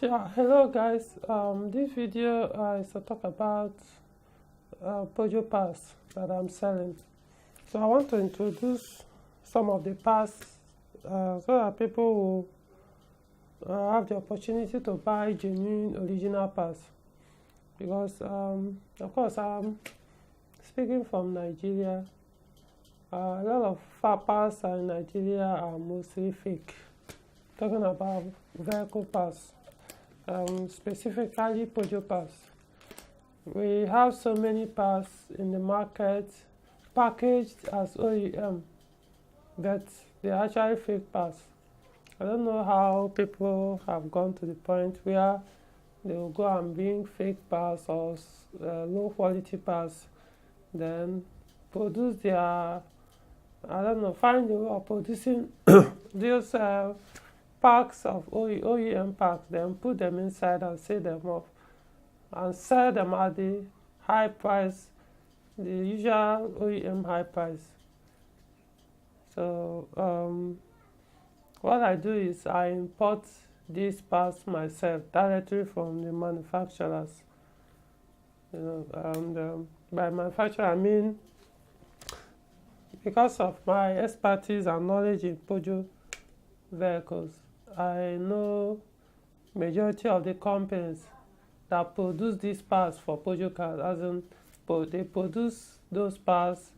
Yeah, hello guys. This video is to talk about Peugeot parts that I'm selling. So I want to introduce some of the parts so that people will have the opportunity to buy genuine original parts. Because of course I'm speaking from Nigeria. A lot of parts in Nigeria are mostly fake. Talking about vehicle parts. Specifically Peugeot parts. We have so many parts in the market packaged as OEM, but they're actually fake parts. I don't know how people have gone to the point where they will go and bring fake parts or low quality parts, then produce their, I don't know, find a way of producing these packs of OEM packs, then put them inside and seal them off and sell them at the high price, the usual OEM high price. So what I do is I import these parts myself directly from the manufacturers. And by manufacturer I mean because of my expertise and knowledge in Peugeot vehicles, I know majority of the companies that produce these parts for Peugeot cars, as in they produce those parts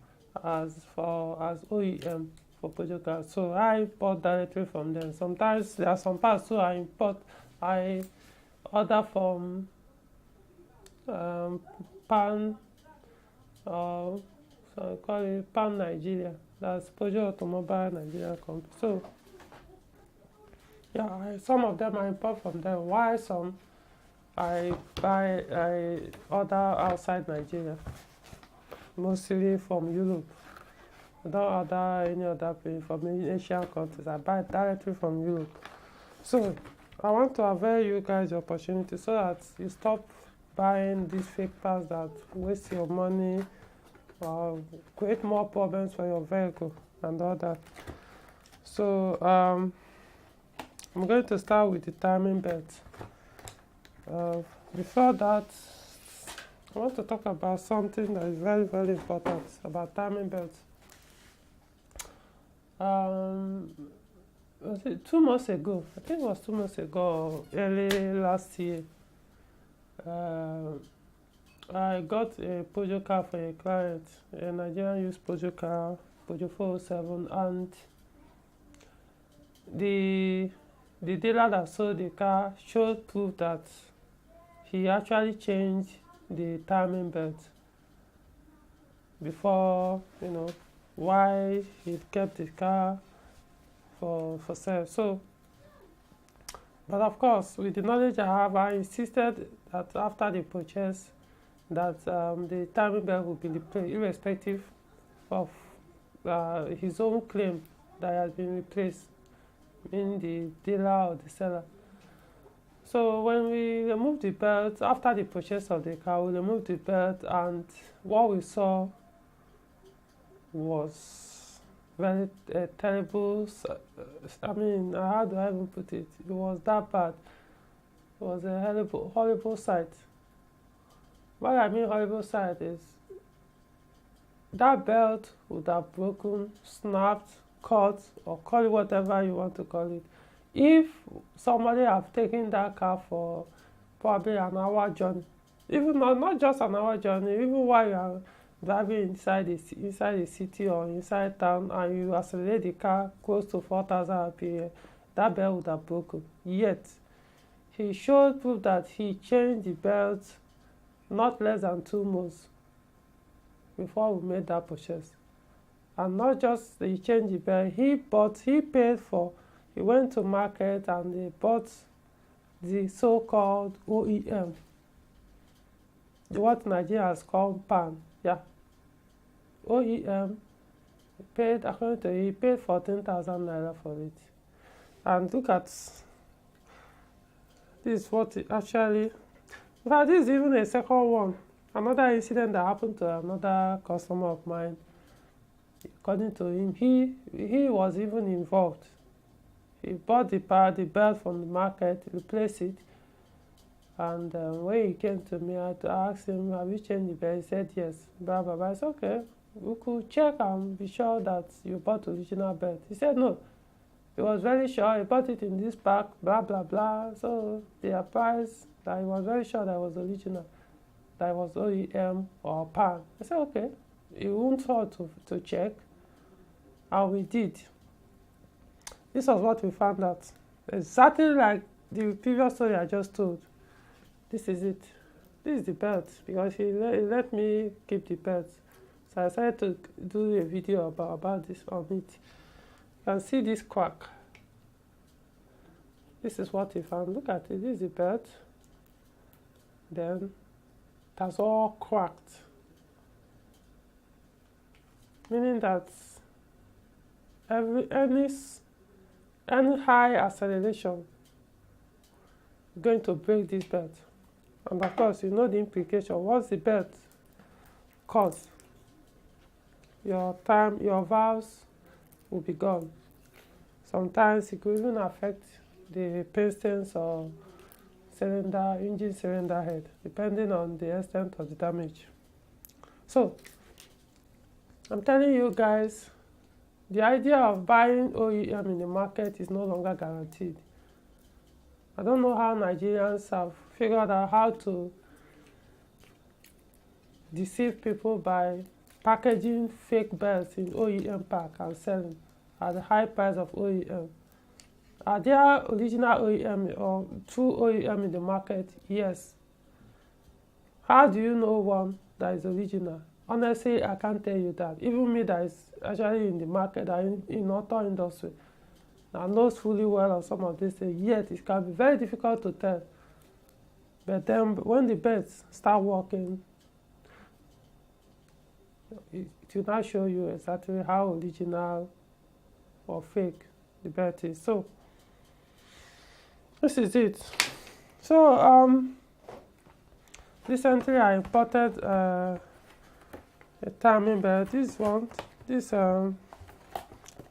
as OEM for Peugeot cars. So I import directly from them. Sometimes there are some parts too I order from Pan, so I call it Pan Nigeria. That's Peugeot Automobile Nigeria company. So yeah, some of them I import from them. Why some I order outside Nigeria, mostly from Europe. I don't order any other place from Asian countries. I buy directly from Europe. So I want to avail you guys the opportunity so that you stop buying these fake parts that waste your money or create more problems for your vehicle and all that. So I'm going to start with the timing belt. Before that, I want to talk about something that is very, very important about timing belts. Was it 2 months ago? I think it was 2 months ago, or early last year. I got a Peugeot car for a client, a Nigerian used Peugeot car, Peugeot 407, and the dealer that sold the car showed proof that he actually changed the timing belt before, why he kept the car for sale. So, but of course, with the knowledge I have, I insisted that after the purchase, that the timing belt will be replaced, irrespective of his own claim that has been replaced, in the dealer or the seller. So when we removed the belt, after the purchase of the car, we removed the belt, and what we saw was very terrible. I mean, how do I even put it? It was that bad. It was a horrible sight. What I mean horrible sight is that belt would have broken, snapped, cut, or call it whatever you want to call it, if somebody have taken that car for probably an hour journey, even not just an hour journey, even while you are driving inside the city or inside town, and you accelerate the car close to 4,000 rpm, that belt would have broken. Yet he showed proof that he changed the belt not less than 2 months before we made that purchase. And not just he changed the belt, he went to market and he bought the so-called OEM, what Nigeria has called PAN. Yeah, OEM. According to he paid 14,000 naira for it. And look at this, is what it actually, in fact, this is even a second one. Another incident that happened to another customer of mine. According to him, he was even involved. He bought the belt from the market, replaced it, And when he came to me, I had to ask him, have you changed the belt? He said yes. Blah, blah, blah. I said, okay, we could check and be sure that you bought original belt. He said no. He was very sure. He bought it in this pack, blah, blah, blah. So the price, that he was very sure that it was original, that it was OEM or PAN. I said, okay. He won't thought to check. And we did. This was what we found out. Exactly like the previous story I just told. This is it. This is the belt, because he let me keep the belt. So I decided to do a video about this on it. You can see this crack. This is what he found. Look at it. This is the belt. Then that's all cracked. Meaning that any high acceleration is going to break this belt. And of course, you know the implication. Once the belt cuts, your valves will be gone. Sometimes it could even affect the pistons or engine cylinder head, depending on the extent of the damage. So, I'm telling you guys, the idea of buying OEM in the market is no longer guaranteed. I don't know how Nigerians have figured out how to deceive people by packaging fake belts in OEM pack and selling at the high price of OEM. Are there original OEM or true OEM in the market? Yes. How do you know one that is original? Honestly, I can't tell you that. Even me that is actually in the market, in auto industry, I knows fully well on some of these things, yet it can be very difficult to tell. But then when the belts start working, it will not show you exactly how original or fake the belt is. So this is it. So recently I imported a timing belt. This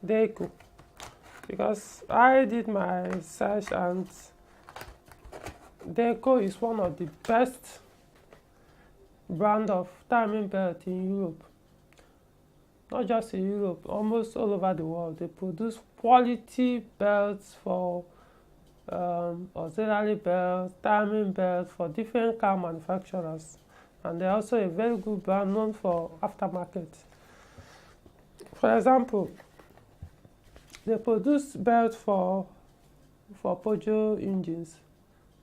Dayco, because I did my research and Dayco is one of the best brand of timing belt in Europe. Not just in Europe, almost all over the world. They produce quality belts for auxiliary belts, timing belts for different car manufacturers. And they're also a very good brand known for aftermarket. For example, they produce belts for Peugeot engines,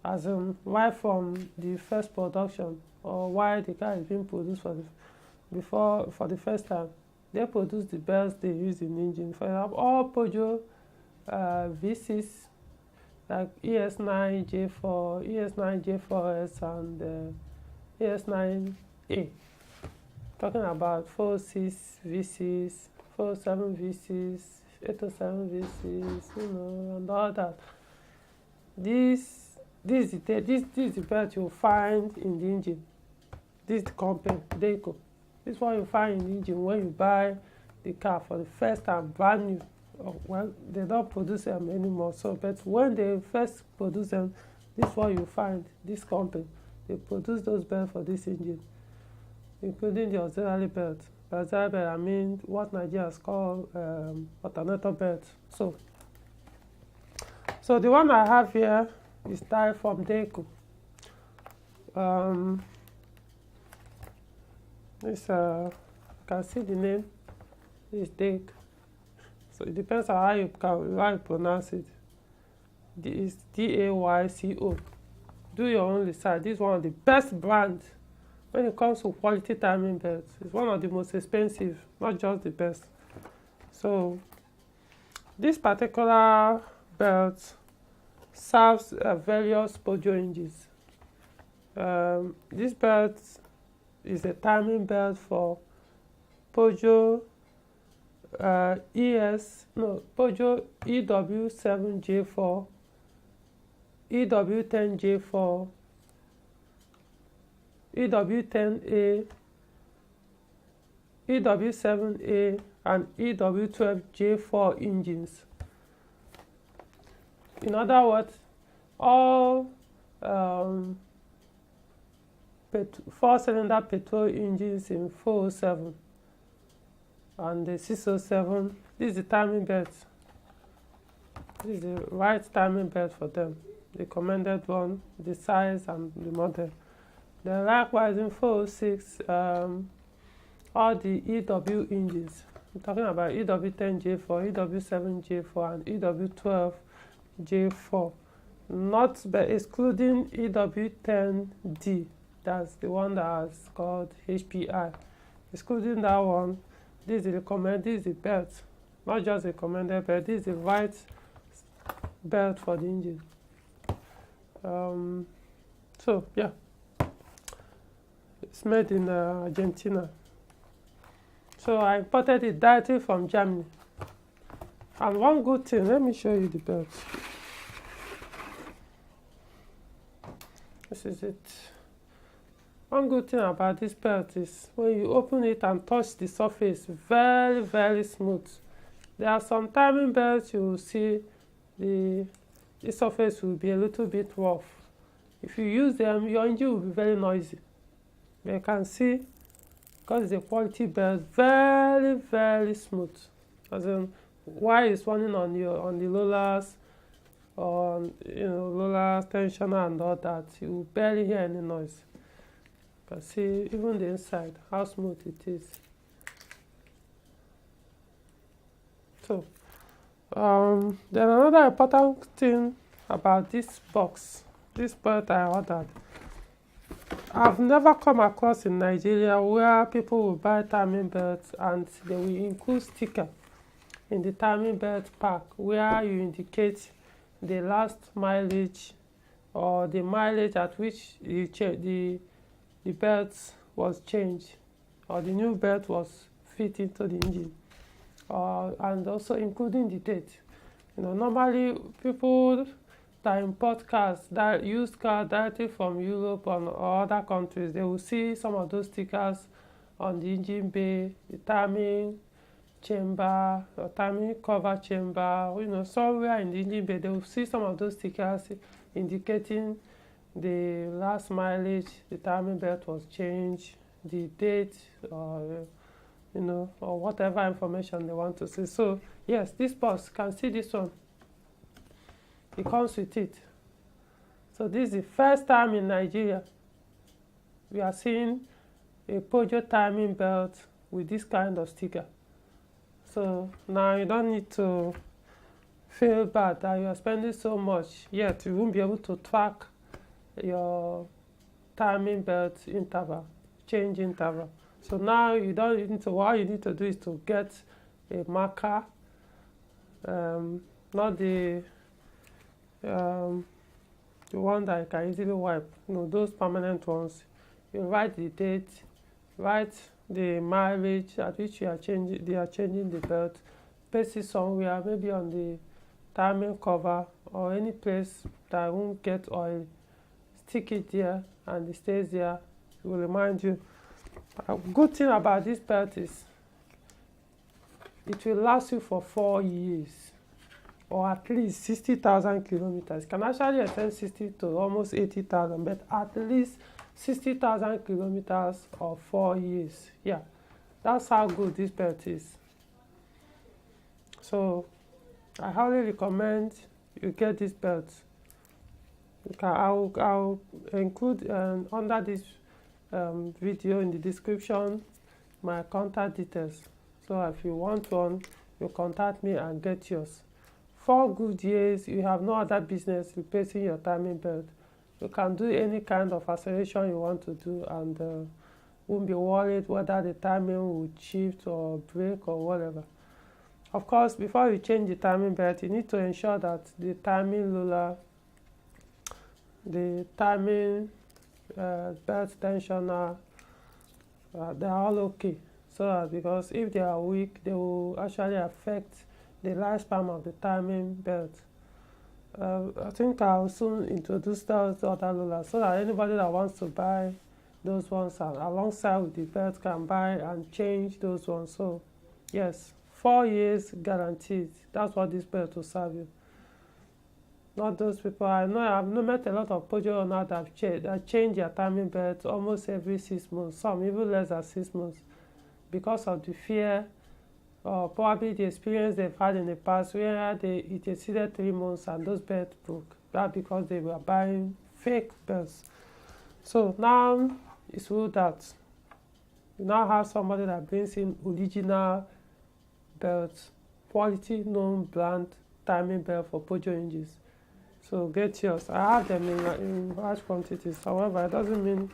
as in right from the first production or why the car is being produced for the first time. They produce the belts they use in engine. For example, all Peugeot V6 like ES9J4, ES9J4S, and ES9A. Talking about 46 V6, 47 V6, 807 V6, and all that. This is the belt you'll find in the engine. This is the company, Dayco. This is what you find in the engine when you buy the car for the first time, brand new. Well, they don't produce them anymore. So, but when they first produce them, this is what you find. This company, they produce those belts for this engine, including the auxiliary belt. By auxiliary belt, I mean what Nigerians call alternator belt. So the one I have here is type from Dayco. You can see the name. It's Dayco. So it depends on how you pronounce it. It's Dayco. Do your own research. This is one of the best brands when it comes to quality timing belts. It's one of the most expensive, not just the best. So this particular belt serves various Peugeot engines. This belt is a timing belt for Peugeot Peugeot EW7J4, EW10J4, EW10A, EW7A, and EW12J4 engines. In other words, all 4-cylinder petrol engines in 407 and the 607. This is the timing belt. This is the right timing belt for them, the recommended one, the size and the model. Then likewise in 406, all the EW engines. I'm talking about EW10J4, EW7J4, and EW12J4, not but excluding EW10D. That's the one that is called HPI. Excluding that one, this is the recommended. This is the belt, not just recommended belt. This is the right belt for the engine. So yeah, it's made in Argentina. So I imported it directly from Germany. And one good thing, let me show you the belt. This is it. One good thing about this belt is when you open it and touch the surface, very, very smooth. There are some timing belts you will see the surface will be a little bit rough. If you use them, your engine will be very noisy. But you can see, because it's a quality belt, very, very smooth. As in, while it's running on the rollers, on rollers, tensioner and all that, you will barely hear any noise. You can see even the inside, how smooth it is. So, then another important thing about this box, this belt I ordered. I've never come across in Nigeria where people will buy timing belts and they will include sticker in the timing belt pack where you indicate the last mileage or the mileage at which the belt was changed or the new belt was fit into the engine, and also including the date. Normally people that import cars, that use cars directly from Europe or other countries, they will see some of those stickers on the engine bay, the timing chamber, or timing cover chamber, somewhere in the engine bay, they will see some of those stickers indicating the last mileage, the timing belt was changed, the date, or whatever information they want to see. So yes, this box can see this one. It comes with it. So this is the first time in Nigeria we are seeing a Peugeot timing belt with this kind of sticker. So now you don't need to feel bad that you are spending so much, yet you won't be able to track your timing belt interval, change interval. So now you don't need to, what you need to do is to get a marker, not the one that you can easily wipe, those permanent ones. You write the date, write the mileage at which they are changing the belt, paste it somewhere, maybe on the timing cover or any place that won't get oil. Stick it there and it stays there. It will remind you. A good thing about this belt is it will last you for 4 years or at least 60,000 kilometers. It can actually extend 60 to almost 80,000, but at least 60,000 kilometers or 4 years. Yeah, that's how good this belt is. So I highly recommend you get this belt. I'll include under this video in the description my contact details. So if you want one, you contact me and get yours. 4 good years, you have no other business replacing your timing belt. You can do any kind of acceleration you want to do and won't be worried whether the timing will shift or break or whatever. Of course, before you change the timing belt, you need to ensure that the timing roller, the timing belt tensioner, they are all okay. So that because if they are weak, they will actually affect the lifespan of the timing belt. I think I'll soon introduce those other rollers so that anybody that wants to buy those ones and alongside with the belt can buy and change those ones. So yes, 4 years guaranteed. That's what this belt will serve you. not those people. I know I've met a lot of Peugeot owners that change their timing belt almost every 6 months, some even less than 6 months, because of the fear or probably the experience they've had in the past where it exceeded 3 months and those belts broke. That because they were buying fake belts. So now it's ruled that you now have somebody that brings in original belts, quality known brand timing belt for Peugeot engines. So get yours. I have them in large quantities. However, it doesn't mean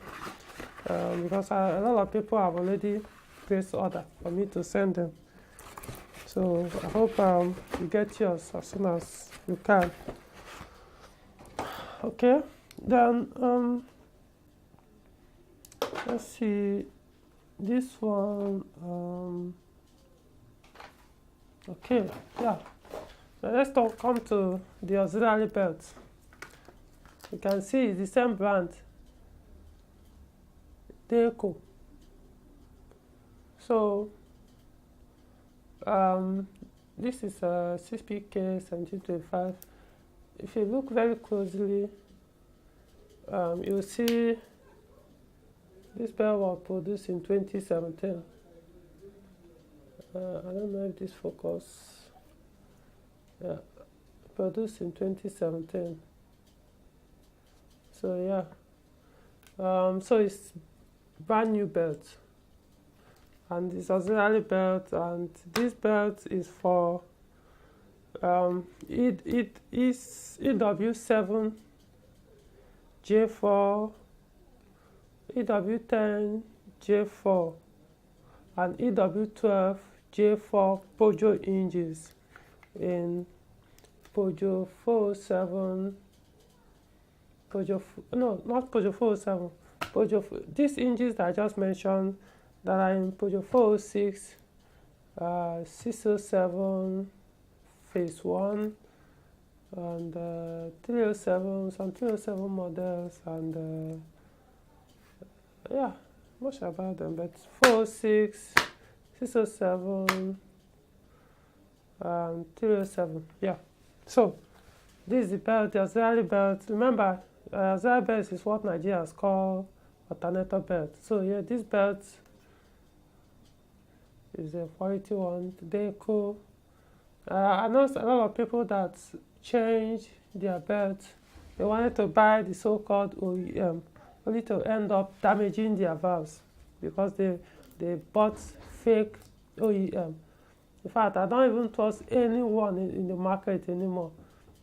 because a lot of people have already placed order for me to send them. So I hope you get yours as soon as you can. Okay, then let's see this one. Okay, yeah. Now let's come to the auxiliary belt. You can see it's the same brand, Dayco. So this is a 6PK 1725. If you look very closely, you'll see this belt was produced in 2017. I don't know if this focus. Yeah, produced in 2017. So yeah, so it's brand new belt, and it's auxiliary belt, and this belt is for it is EW7 J4, EW10 J4, and EW12 J4 Peugeot engines in Peugeot 407, no, not Peugeot 407, these engines that I just mentioned that are in Peugeot 406, 607 phase 1, and 307, some 307 models, and yeah, much about them, but 406, 607, 307, yeah. So this is the belt, the auxiliary belt. Remember, auxiliary belt is what Nigeria has called alternator belt. So yeah, this belt is a quality one, Dayco. I know a lot of people that change their belt. They wanted to buy the so-called OEM, only to end up damaging their valves because they bought fake OEM. In fact, I don't even trust anyone in the market anymore.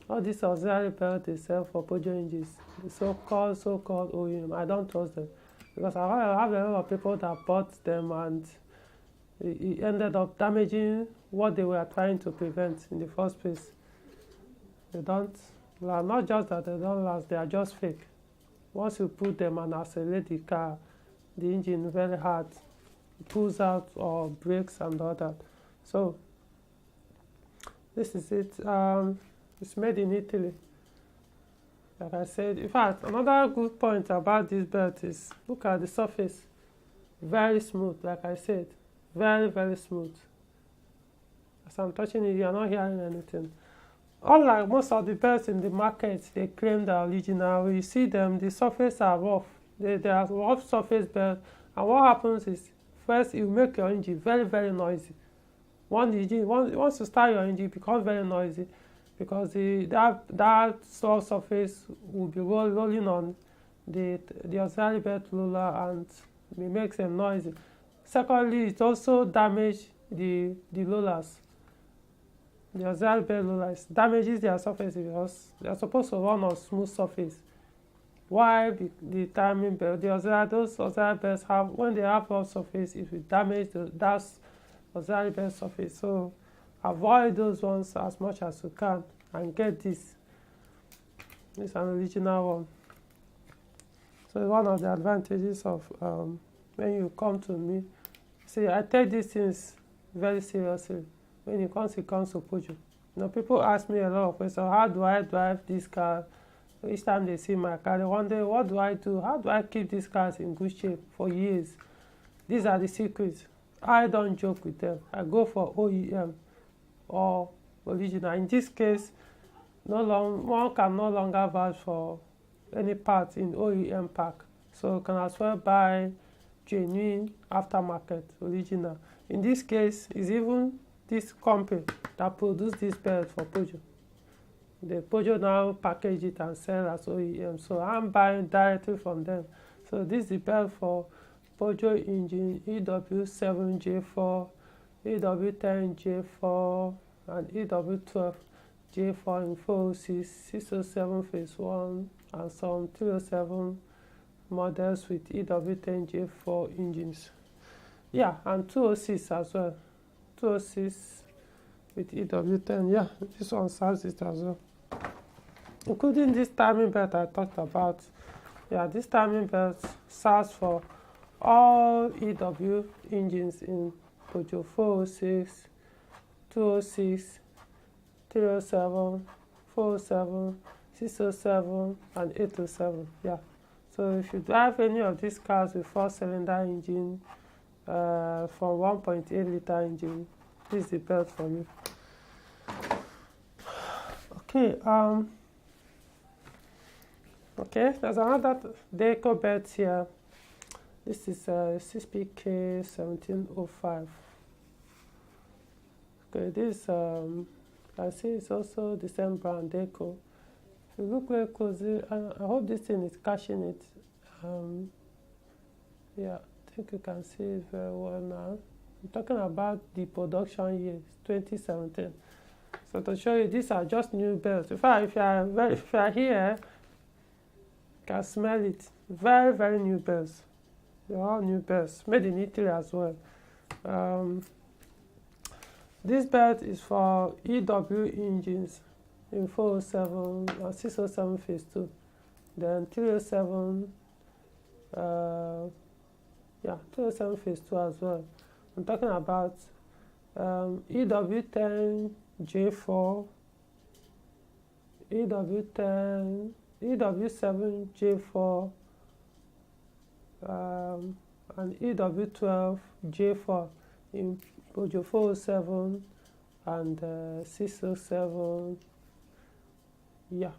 All these auxiliary belts they sell for Peugeot engines, the so-called OEM, I don't trust them because I have a lot of people that bought them and it ended up damaging what they were trying to prevent in the first place. They don't, not just that they don't last, they are just fake. Once you put them and accelerate the car, the engine very hard, it pulls out or breaks and all that. So this is it. It's made in Italy. Like I said, in fact, another good point about this belt is look at the surface. Very smooth, like I said. Very, very smooth. As I'm touching it, you're not hearing anything. Unlike most of the belts in the market, they claim they're original. When you see them, the surface are rough. They are rough surface belts. And what happens is, first, you make your engine very, very noisy. Once you start your engine, it becomes very noisy because that soft surface will be rolling on the auxiliary belt roller and it makes them noisy. Secondly, it also damages the rollers. The auxiliary belt rollers damages their surface because they are supposed to run on smooth surface. Why the timing belt, those auxiliary belts have, when they have rough surface, it will damage that auxiliary belt surface. So avoid those ones as much as you can and get this. This is an original one. So one of the advantages of when you come to me, see, I take these things very seriously. When it comes to Peugeot, you know, people ask me a lot of questions. How do I drive this car? Each time they see my car, they wonder, what do I do? How do I keep these cars in good shape for years? These are the secrets. I don't joke with them. I go for OEM or original. In this case, one can no longer vouch for any part in OEM pack, so you can as well buy genuine aftermarket original. In this case, it's even this company that produced this belt for Peugeot. The Peugeot now package it and sell as OEM, so I'm buying directly from them. So this is the belt for Peugeot engine EW7J4, EW10J4, and EW12J4 in 406, 607 phase 1, and some 307 models with EW10J4 engines. Yeah, and 206 as well. 206 with EW10. Yeah, this one serves it as well. Including this timing belt I talked about. Yeah, this timing belt serves for all EW engines in Peugeot 406, 206, 307, 407, 607, and 807. Yeah. So if you drive any of these cars with 4-cylinder engine, from 1.8 liter engine, this is the belt for you. Okay. Okay, there's another Dayco belt here. This is 6PK1705. Okay, this I see it's also the same brand, Dayco. If you look very closely, I hope this thing is catching it. Yeah, I think you can see it very well now. I'm talking about the production year, 2017. So to show you, these are just new belts. In fact, if you are here, you can smell it. Very, very new belts. They're all new belts, made in Italy as well. This belt is for EW engines in 407 and 607 phase 2. Then 307, 307 phase 2 as well. I'm talking about EW10J4, EW7J4, and EW12J4 in Peugeot 407 and 607. Yeah,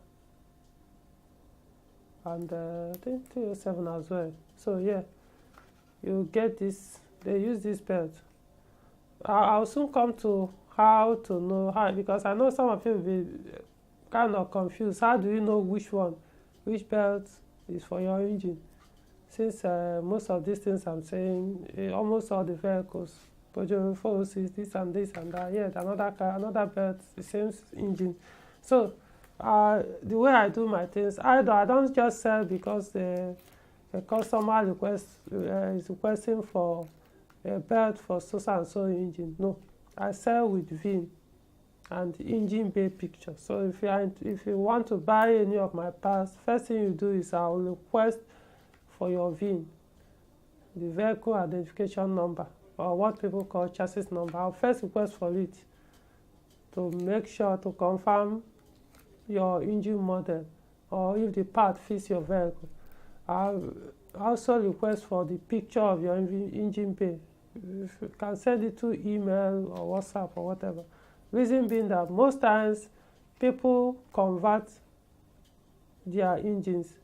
and I think 307 as well. So yeah, you get this. They use this belt. I'll soon come to how to know how, because I know some of you will be kind of confused. How do you know which belt is for your engine? Since most of these things I'm saying, almost all the vehicles, Peugeot 406, this and that, yeah, another car, another belt, the same engine. So the way I do my things, I don't just sell because the customer is requesting for a belt for so and so engine. No, I sell with VIN and engine bay picture. So if you want to buy any of my parts, first thing you do is I will request for your VIN, the vehicle identification number, or what people call chassis number. I'll first request for it to make sure to confirm your engine model or if the part fits your vehicle. I'll also request for the picture of your engine bay. If you can send it to email or WhatsApp or whatever. Reason being that most times people convert their engines.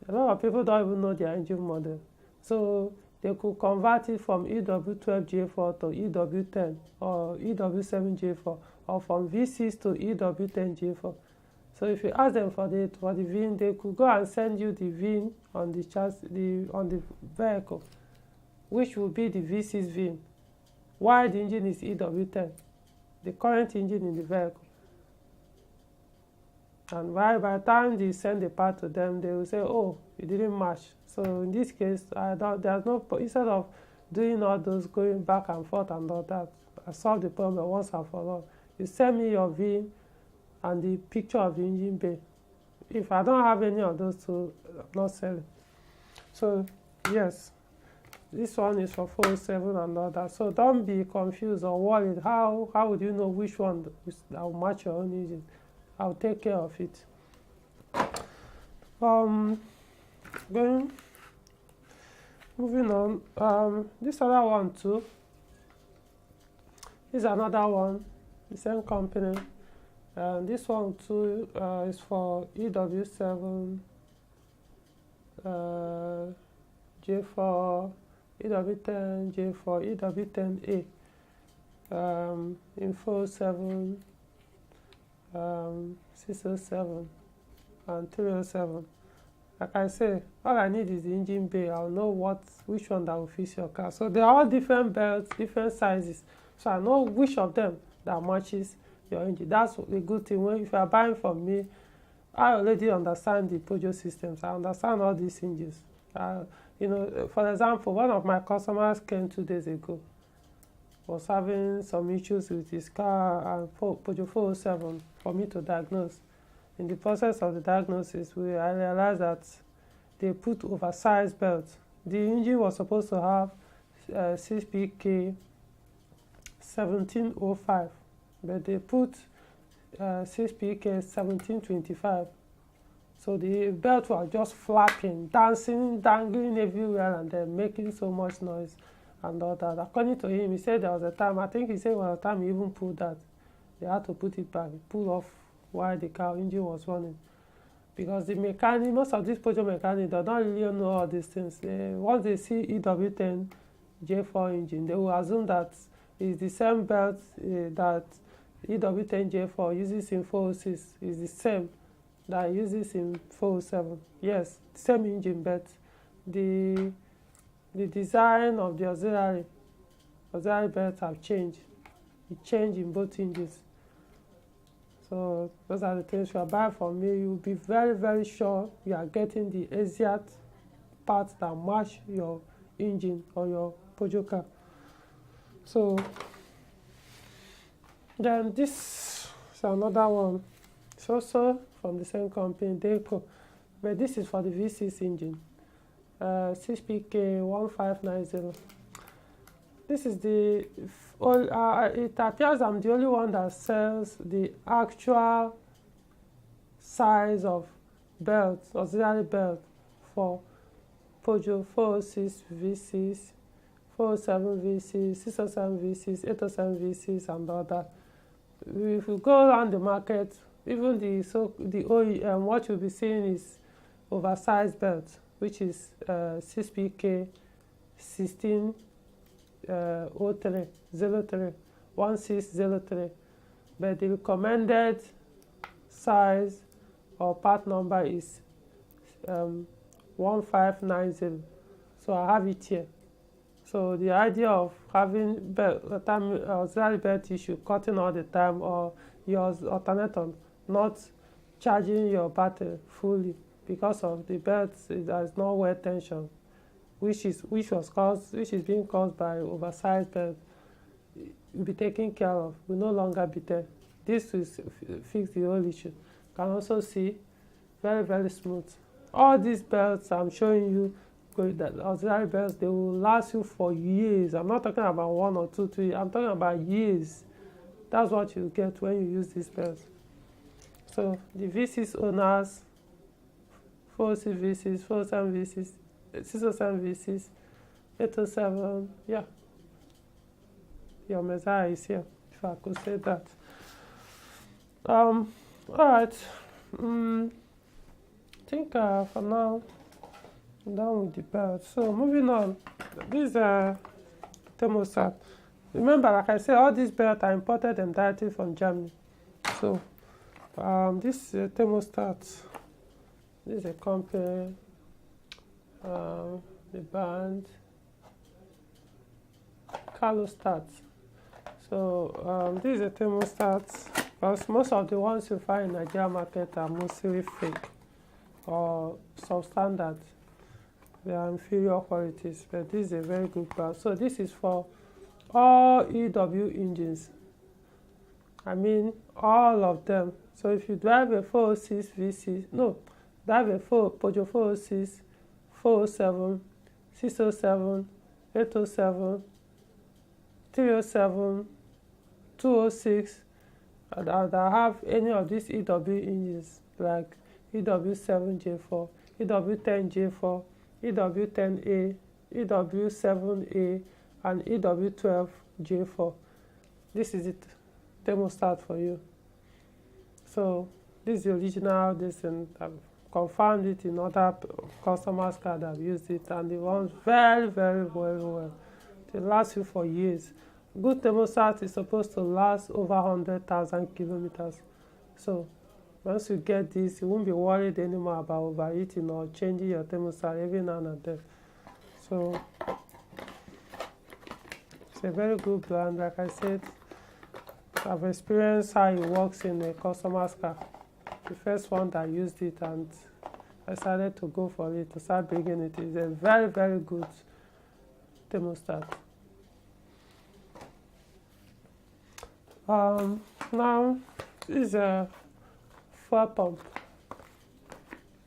A lot of people don't even know their engine model. So they could convert it from EW12J4 to EW10 or EW7J4 or from V6 to EW10J4. So if you ask them for the VIN, they could go and send you the VIN on the chassis, on the vehicle, which will be the V6 VIN, while the engine is EW10, the current engine in the vehicle. And by the time they send the part to them, they will say, oh, it didn't match. So in this case, there's no, instead of doing all those going back and forth and all that, I solve the problem once and for all. You send me your VIN and the picture of the engine bay. If I don't have any of those two, I'm not selling. So yes, this one is for 407 and all that. So don't be confused or worried. How would you know which one that will match your own engine? I'll take care of it. Moving on. This other one too. This is another one, the same company. This one too is for EW7 J4, EW10 J4, EW10A, Info 7, 607, and 307. Like I say, all I need is the engine bay. I'll know which one that will fit your car. So they're all different belts, different sizes. So I know which of them that matches your engine. That's a good thing. If you are buying from me, I already understand the Peugeot systems. I understand all these engines. For example, one of my customers came 2 days ago, was having some issues with his car and Peugeot 407 for me to diagnose. In the process of the diagnosis, I realized that they put oversized belts. The engine was supposed to have 6PK 1705, but they put 6PK 1725. So the belt was just flapping, dancing, dangling everywhere, and then making so much noise and all that. According to him, he said there was a time, I think he said one time he even pulled that. They had to put it back, pull off while the car engine was running. Because the mechanic, most of these Peugeot mechanics, they don't really know all these things. Once they see EW10 J4 engine, they will assume that it's the same belt that EW10 J4 uses in 406, is the same that uses in 407. Yes, same engine, but the design of the auxiliary belts have changed. It changed in both engines. So those are the things you are buying from me. You'll be very, very sure you are getting the exact parts that match your engine or your Peugeot car. So then this is another one. It's also from the same company, Dayco, but this is for the V6 engine, 6PK 1590. This is it appears I'm the only one that sells the actual size of belt, auxiliary belt, for Peugeot 406 V6, 407 V6, 607 V6, 807 V6, and all that. If you go around the market, even the OEM, what you'll be seeing is oversized belt, which is 6PK 1603, 1603. But the recommended size or part number is 1590. So I have it here. So the idea of having auxiliary belt issue, cutting all the time, or your alternator not charging your battery fully because of the belt, there is no wear tension, which is being caused by oversized belt, will be taken care of, will no longer be there. This will fix the whole issue. You can also see very, very smooth. All these belts I'm showing you, that auxiliary belts, they will last you for years. I'm not talking about 1 or 2, 3. I'm talking about years. That's what you get when you use these belts. So the V6 owners, 406 V6, 407 V6, 607 V6, 807, yeah. Your Messiah is here, if I could say that. All right. I think for now, I'm done with the belt. So moving on, this is thermostat. Remember, like I said, all these belts are imported entirely from Germany. So this is a thermostat. This is a company, the brand Carlostat. So this is a thermostat, because most of the ones you find in the Nigerian market are mostly fake or substandard. They are inferior qualities, but this is a very good brand. So this is for all EW engines. I mean, all of them. So if you drive a 406 V6, drive a Peugeot 406, 407, 607, 807, 307, 206, that have any of these EW engines, like EW7J4, EW10J4, EW10A, EW7A, and EW12J4. This is it, thermostat for you. So this is the original. This, and I've confirmed it in other customers' car that have used it, and it runs very, very, very well. It lasts you for years. Good thermostat is supposed to last over 100,000 kilometers. So once you get this, you won't be worried anymore about overheating or changing your thermostat every now and then. So it's a very good brand. Like I said, I've experienced how it works in a customer's car. The first one that used it, and I decided to go for it, to start bringing it. It's a very, very good thermostat. Now, this is a fuel pump.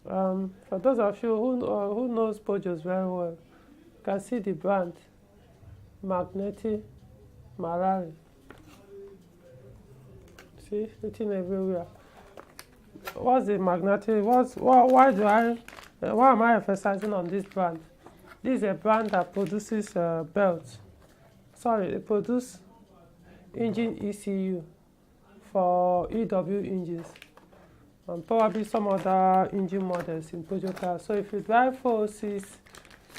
For those of you who knows Peugeot very well, you can see the brand, Magneti, Marelli. See, it's in everywhere. What's the Magneti? Why am I emphasizing on this brand? This is a brand that produces belts. Sorry, they produce engine ECU for EW engines, and probably some other engine models in Peugeot cars. So if you drive 406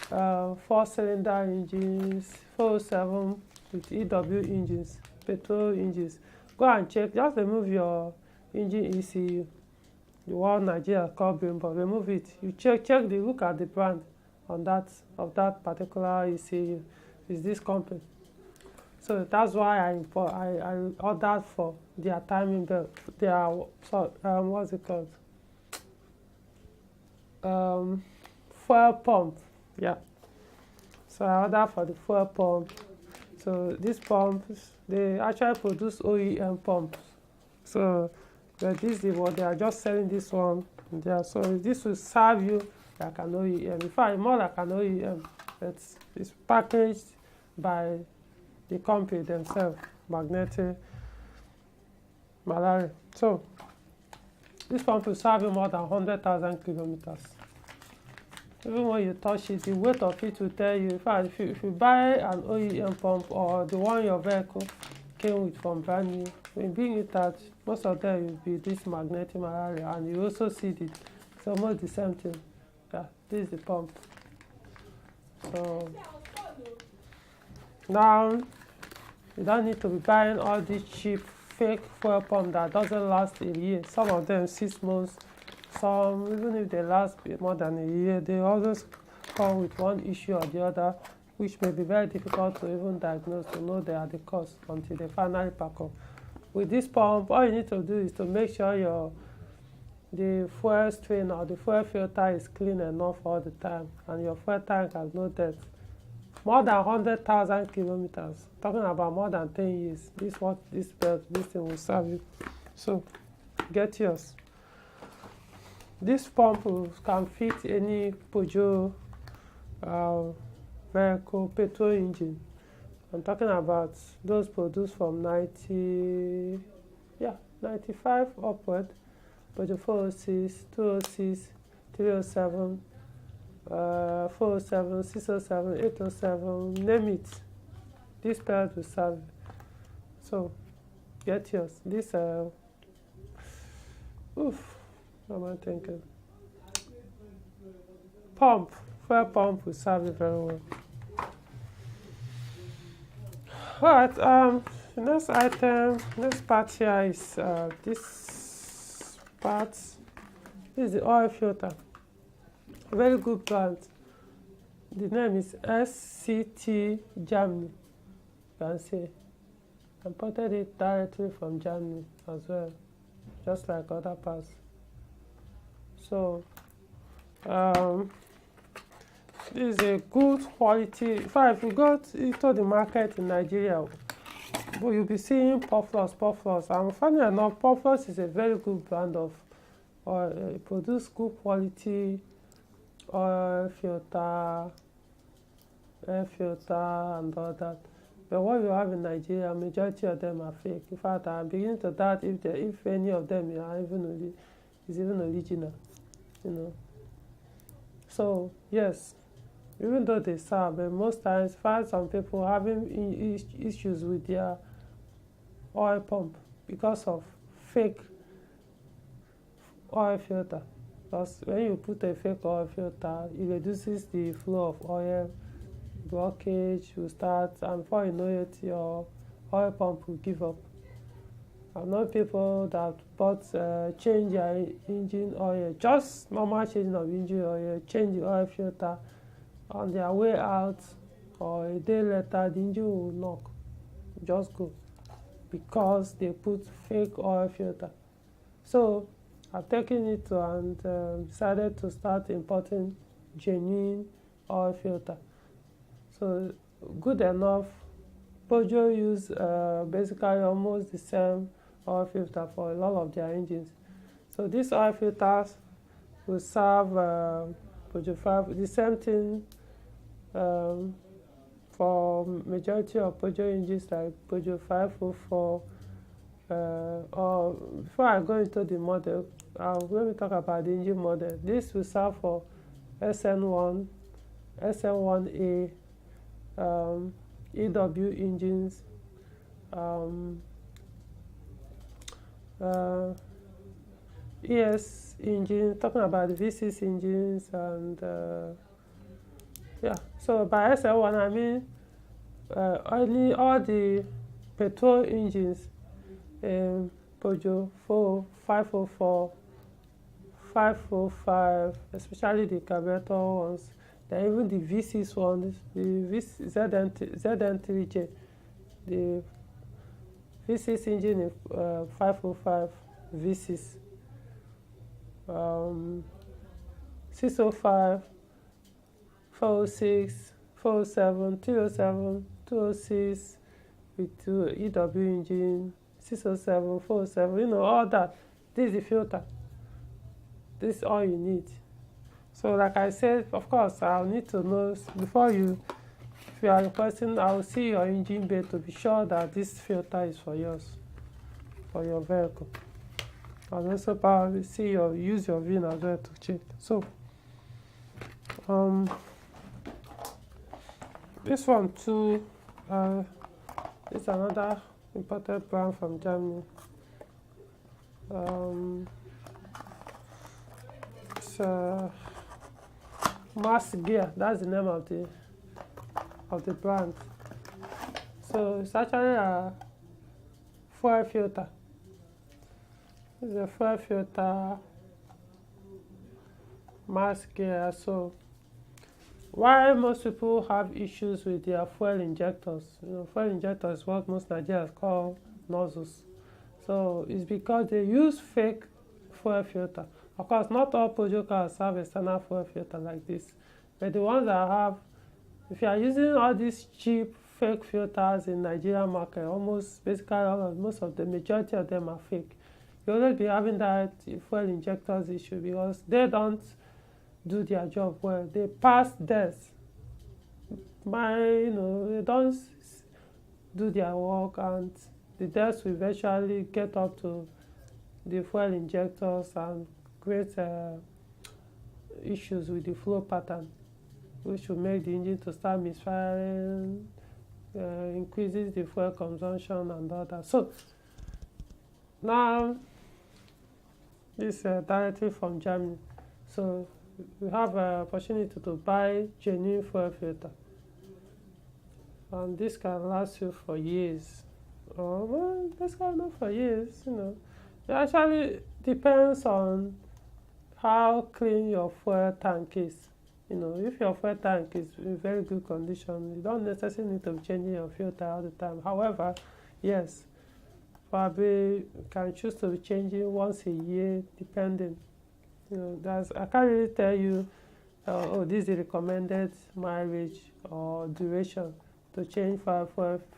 4-cylinder engines, 407 with EW engines, petrol engines, go and check. Just remove your engine ECU, the one Nigeria called but remove it. You look at the brand on that of that particular ECU. Is this company? So that's why I ordered for their timing belt. What's it called? Fuel pump. Yeah. So I ordered for the fuel pump. So these pumps, they actually produce OEM pumps. So this is what they are just selling this one. Yeah. So this will serve you like an OEM. In fact, more like an OEM. It's packaged by the company themselves, Magneti, Marelli. So this pump will serve you more than 100,000 kilometers. Even when you touch it, the weight of it will tell you. In fact, if you buy an OEM pump or the one your vehicle came with from brand new, when you bring it out, most of them will be this Magneti, Marelli, and you also see it's almost the same thing. Yeah, this is the pump. So now, you don't need to be buying all these cheap fake fuel pump that doesn't last a year. Some of them 6 months, some even if they last more than a year, they always come with one issue or the other, which may be very difficult to even diagnose, to know they are the cause until they finally pack up. With this pump, all you need to do is to make sure the fuel strain or the fuel filter is clean enough all the time, and your fuel tank has no dirt. More than 100,000 kilometers. Talking about more than 10 years. This thing will serve you. So get yours. This pump can fit any Peugeot vehicle petrol engine. I'm talking about those produced from 95 upward. Peugeot 406, 206, 307. 407, 607, 807, name it. This belt will serve. So get yours. This what am I thinking? Fuel pump will serve you very well. Alright, the next part here is this part. This is the oil filter. Very good brand. The name is SCT Germany. You can see. I imported it directly from Germany as well, just like other parts. So this is a good quality. In fact, if you go into the market in Nigeria, but you'll be seeing Puffloss. And funny enough, Puffloss is a very good brand of oil. It produces good quality oil filter, air filter, and all that. But what you have in Nigeria, majority of them are fake. In fact, I'm beginning to doubt if any of them are even original, you know. So yes, even though they serve, but most times find some people having issues with their oil pump because of fake oil filter, because when you put a fake oil filter, it reduces the flow of oil, blockage will start, and before you know it, your oil pump will give up. I know people that change their engine oil, just normal changing of engine oil, change the oil filter on their way out, or a day later the engine will knock, just go, because they put fake oil filter. So I've taken it and decided to start importing genuine oil filter. So good enough, Peugeot use basically almost the same oil filter for a lot of their engines. So these oil filters will serve Peugeot 5, the same thing for majority of Peugeot engines like Peugeot 504. Or before I go into the model, let me talk about the engine model. This will serve for SN1, SN1A, EW engines, ES engine, talking about the V6 engines, and yeah. So by SN1 I mean only all the petrol engines, Peugeot 504, 505, especially the carburetor ones. Then even the V6 ones, the ZN3J, the V6 engine is 505 V6, 605, 406, 407, 307, 206 with EW engine, 607, 407, you know, all that. This is the filter. This is all you need. So like I said, of course, I'll need to know before if you are requesting, I'll see your engine bay to be sure that this filter is for yours, for your vehicle. And also probably use your VIN as well to check. So this one too, is another imported brand from Germany. It's Mass Gear, that's the name of the brand. So it's actually a fuel filter. It's a fuel filter, Mass Gear. So why most people have issues with their fuel injectors, fuel injectors is what most Nigerians call nozzles. So it's because they use fake fuel filter. Of course, not all Peugeot cars have a standard fuel filter like this, but the ones that have, if you are using all these cheap fake filters in Nigerian market, most of the majority of them are fake. You always be having that fuel injectors issue because they don't do their job well. They pass tests. They don't do their work, and the dust will eventually get up to the fuel injectors and create issues with the flow pattern, which will make the engine to start misfiring, increases the fuel consumption and all that. So now this directly from Germany. So you have an opportunity to buy genuine fuel filter, and this can last you for years. Well, this can not for years, It actually depends on how clean your fuel tank is. If your fuel tank is in very good condition, you don't necessarily need to be changing your filter all the time. However, yes, probably you can choose to be changing once a year, depending. I can't really tell you, this is the recommended mileage or duration to change for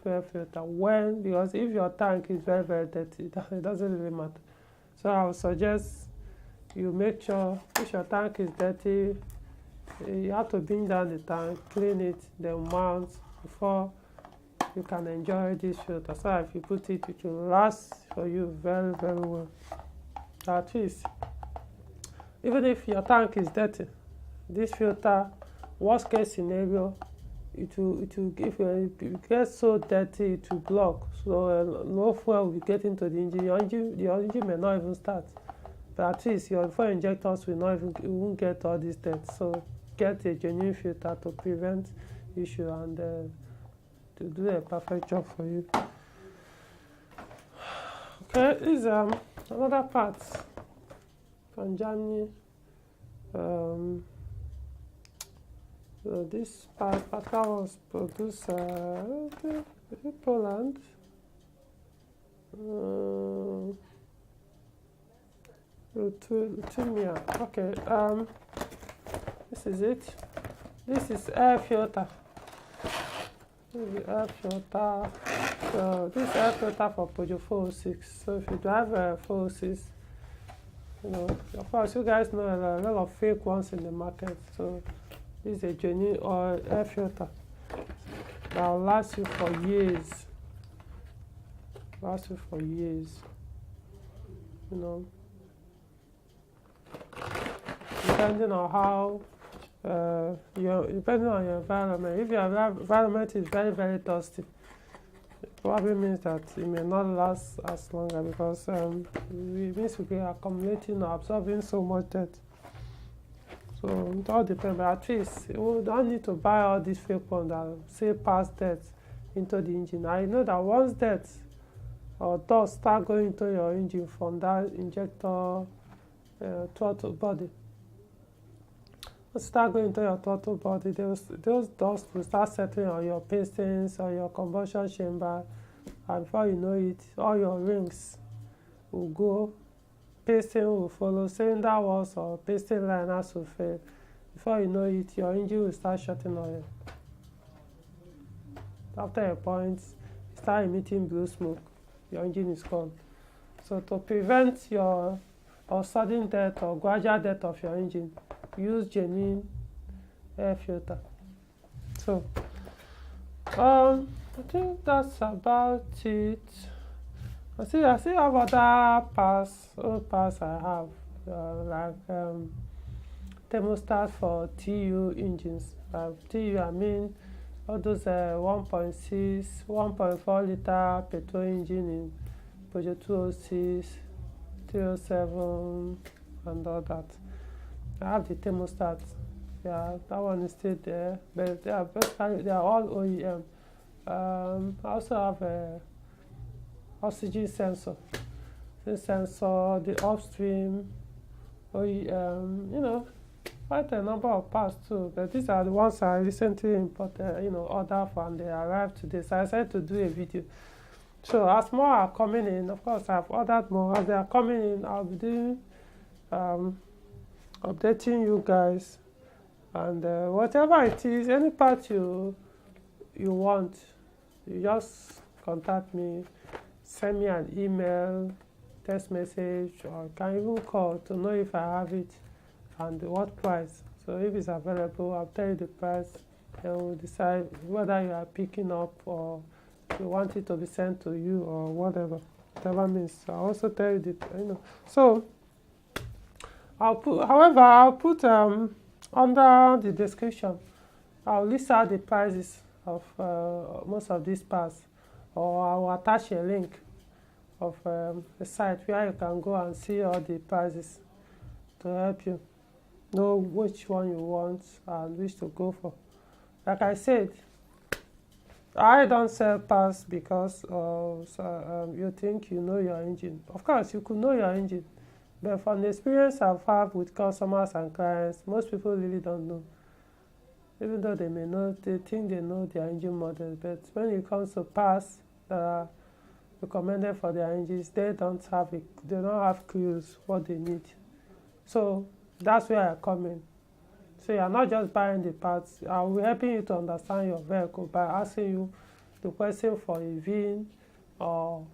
fuel filter. When? Because if your tank is very, very dirty, it doesn't really matter. So I would suggest you make sure if your tank is dirty, you have to bring down the tank, clean it, then mount before you can enjoy this filter. So if you put it, it will last for you very, very well. At least, even if your tank is dirty, this filter, worst case scenario, it will if it gets so dirty, it will block. So no fuel will get into the engine. Your engine may not even start. but at least your fuel injectors will not even, you won't get all these dirt. So get a genuine filter to prevent issue and to do a perfect job for you. Okay, this is another part from Germany. So this particular was produced in Poland. Okay, this is it. This is air filter. This is the air filter. So this air filter for Peugeot 406. So if you drive a 406, you know, of course you guys know a lot of fake ones in the market. So this is a genuine oil air filter that will last you for years. Last you for years. You know, depending on how depending on your environment. If your environment is very, very dusty, it probably means that it may not last as longer because it means we are accumulating or absorbing so much dirt. So it all depends, but at least you don't need to buy all these fake ones that say pass dirt into the engine. I know that once dirt or dust start going into your engine from that injector throttle body, start going into your throttle body, those dust will start settling on your pistons or your combustion chamber, and before you know it, all your rings will go, piston will follow, cylinder walls or piston liners will fail. Before you know it, your engine will start shutting oil. After a point, you start emitting blue smoke, your engine is gone. So to prevent your sudden death or gradual death of your engine, use genuine air filter. So I think that's about it. I still have other old parts I have, like thermostat for TU engines. TU, I mean all those 1.6, 1.4 liter petrol engine in Peugeot 206, 307, and all that. I have the thermostat. Yeah, that one is still there, but they are all OEM. I also have a oxygen sensor. The sensor, the upstream, OEM, you know, quite a number of parts too. But these are the ones I recently imported, ordered for, and they arrived today. So I decided to do a video. So as more are coming in, of course I've ordered more. As they are coming in, I'll be doing updating you guys, and whatever it is, any part you want, you just contact me, send me an email, text message, or can even call to know if I have it and what price. So if it's available, I'll tell you the price, and we'll decide whether you are picking up or you want it to be sent to you or whatever means. I'll also tell you so I'll put under the description, I'll list out the prices of most of these parts, or I'll attach a link of a site where you can go and see all the prices to help you know which one you want and which to go for. Like I said, I don't sell parts because you think you know your engine. Of course, you could know your engine, but from the experience I've had with customers and clients, most people really don't know. Even though they may know, they think they know their engine model, but when it comes to parts that are recommended for their engines, they don't have clues what they need. So that's where I come in. So you're not just buying the parts, I'll be helping you to understand your vehicle by asking you the question for a VIN, or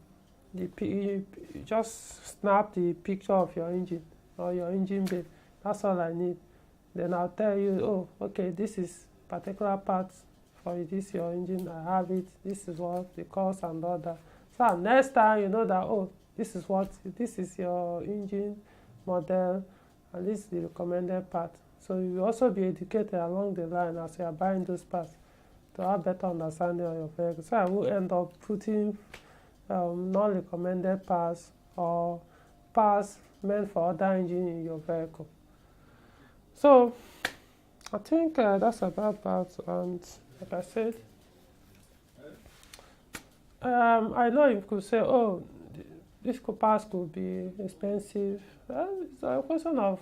you just snap the picture of your engine or your engine bay. That's all I need. Then I'll tell you, oh, okay, this is particular parts for this your engine, I have it, this is what the cost and all that. So next time you know that, oh, this is your engine model, and this is the recommended part. So you will also be educated along the line as you are buying those parts to have better understanding of your vehicle. So I will end up putting non-recommended parts or parts meant for other engine in your vehicle. So I think that's about that. And like I said, I know you could say, oh, this parts could be expensive. It's a question of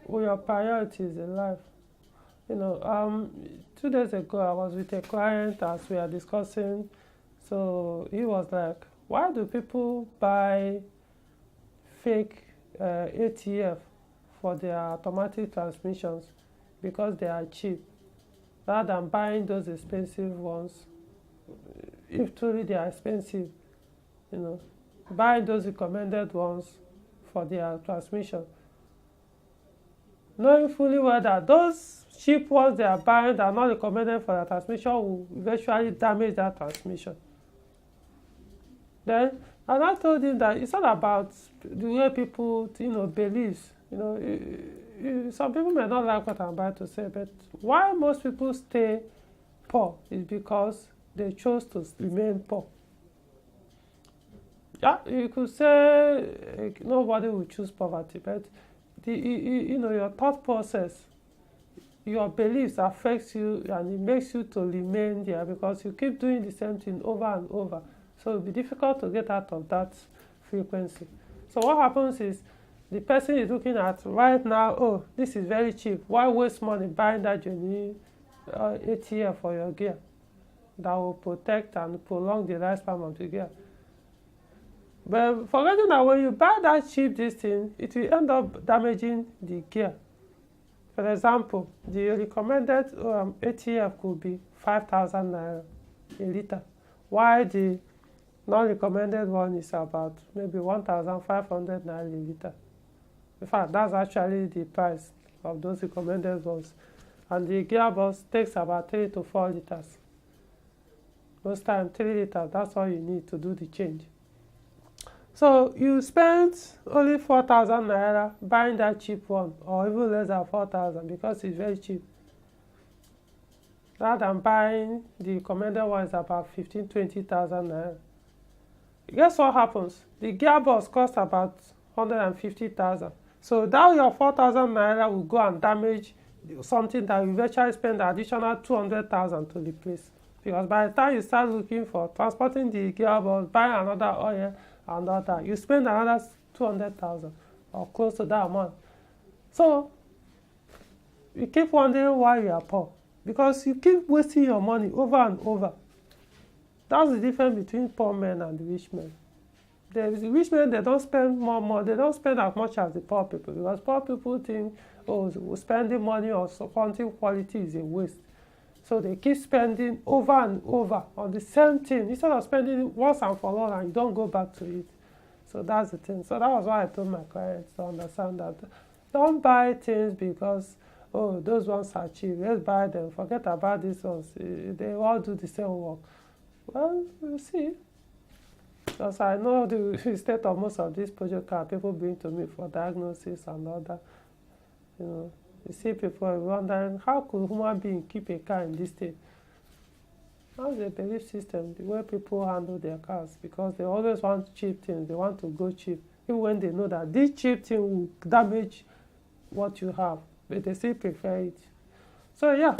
what your priorities in life. 2 days ago I was with a client as we are discussing. So he was like, why do people buy fake ATF for their automatic transmissions? Because they are cheap, rather than buying those expensive ones. If truly they are expensive, buying those recommended ones for their transmission, knowing fully well that those cheap ones they are buying that are not recommended for their transmission will eventually damage that transmission. Then, and I told him that it's not about the way people, believes. Some people may not like what I'm about to say, but why most people stay poor is because they chose to remain poor. Yeah, you could say nobody will choose poverty, but your thought process, your beliefs affects you, and it makes you to remain there because you keep doing the same thing over and over. So it'll be difficult to get out of that frequency. So what happens is the person is looking at right now, oh, this is very cheap. Why waste money buying that genuine ATF for your gear that will protect and prolong the lifespan of the gear? But forgetting that when you buy that cheap this thing, it will end up damaging the gear. For example, the recommended ATF could be 5,000 naira a liter, while the non-recommended one is about maybe 1,500 naira a liter. In fact, that's actually the price of those recommended ones. And the gearbox takes about 3 to 4 liters. Most times 3 liters, that's all you need to do the change. So you spent only 4,000 naira buying that cheap one, or even less than 4,000 because it's very cheap. Rather than buying the recommended one is about 15,000-20,000 naira. Guess what happens? The gearbox costs about 150,000. So that your 4,000 naira will go and damage something that you eventually spend additional 200,000 to replace. Because by the time you start looking for transporting the gearbox, buying another oil and all that, you spend another 200,000 or close to that amount. So you keep wondering why you are poor, because you keep wasting your money over and over. That's the difference between poor men and the rich men. The rich men, they don't spend more, they don't spend as much as the poor people, because poor people think, oh, spending money on something quality is a waste. So they keep spending over and over on the same thing instead of spending once and for all and you don't go back to it. So that's the thing. So that was why I told my clients to understand that don't buy things because, oh, those ones are cheap, let's buy them, forget about these ones, they all do the same work. Well, we'll see. Because I know the state of most of these Peugeot cars, people bring to me for diagnosis and all that. You see people wondering, how could human being keep a car in this state? That's the belief system, the way people handle their cars, because they always want cheap things, they want to go cheap, even when they know that this cheap thing will damage what you have, but they still prefer it. So yeah,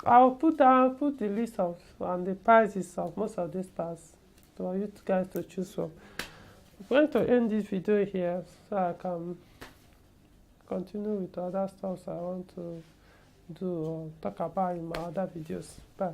I'll put the list of and the prices of most of these parts for you guys to choose from. I'm going to end this video here so I can continue with other stuff I want to do or talk about in my other videos. Bye.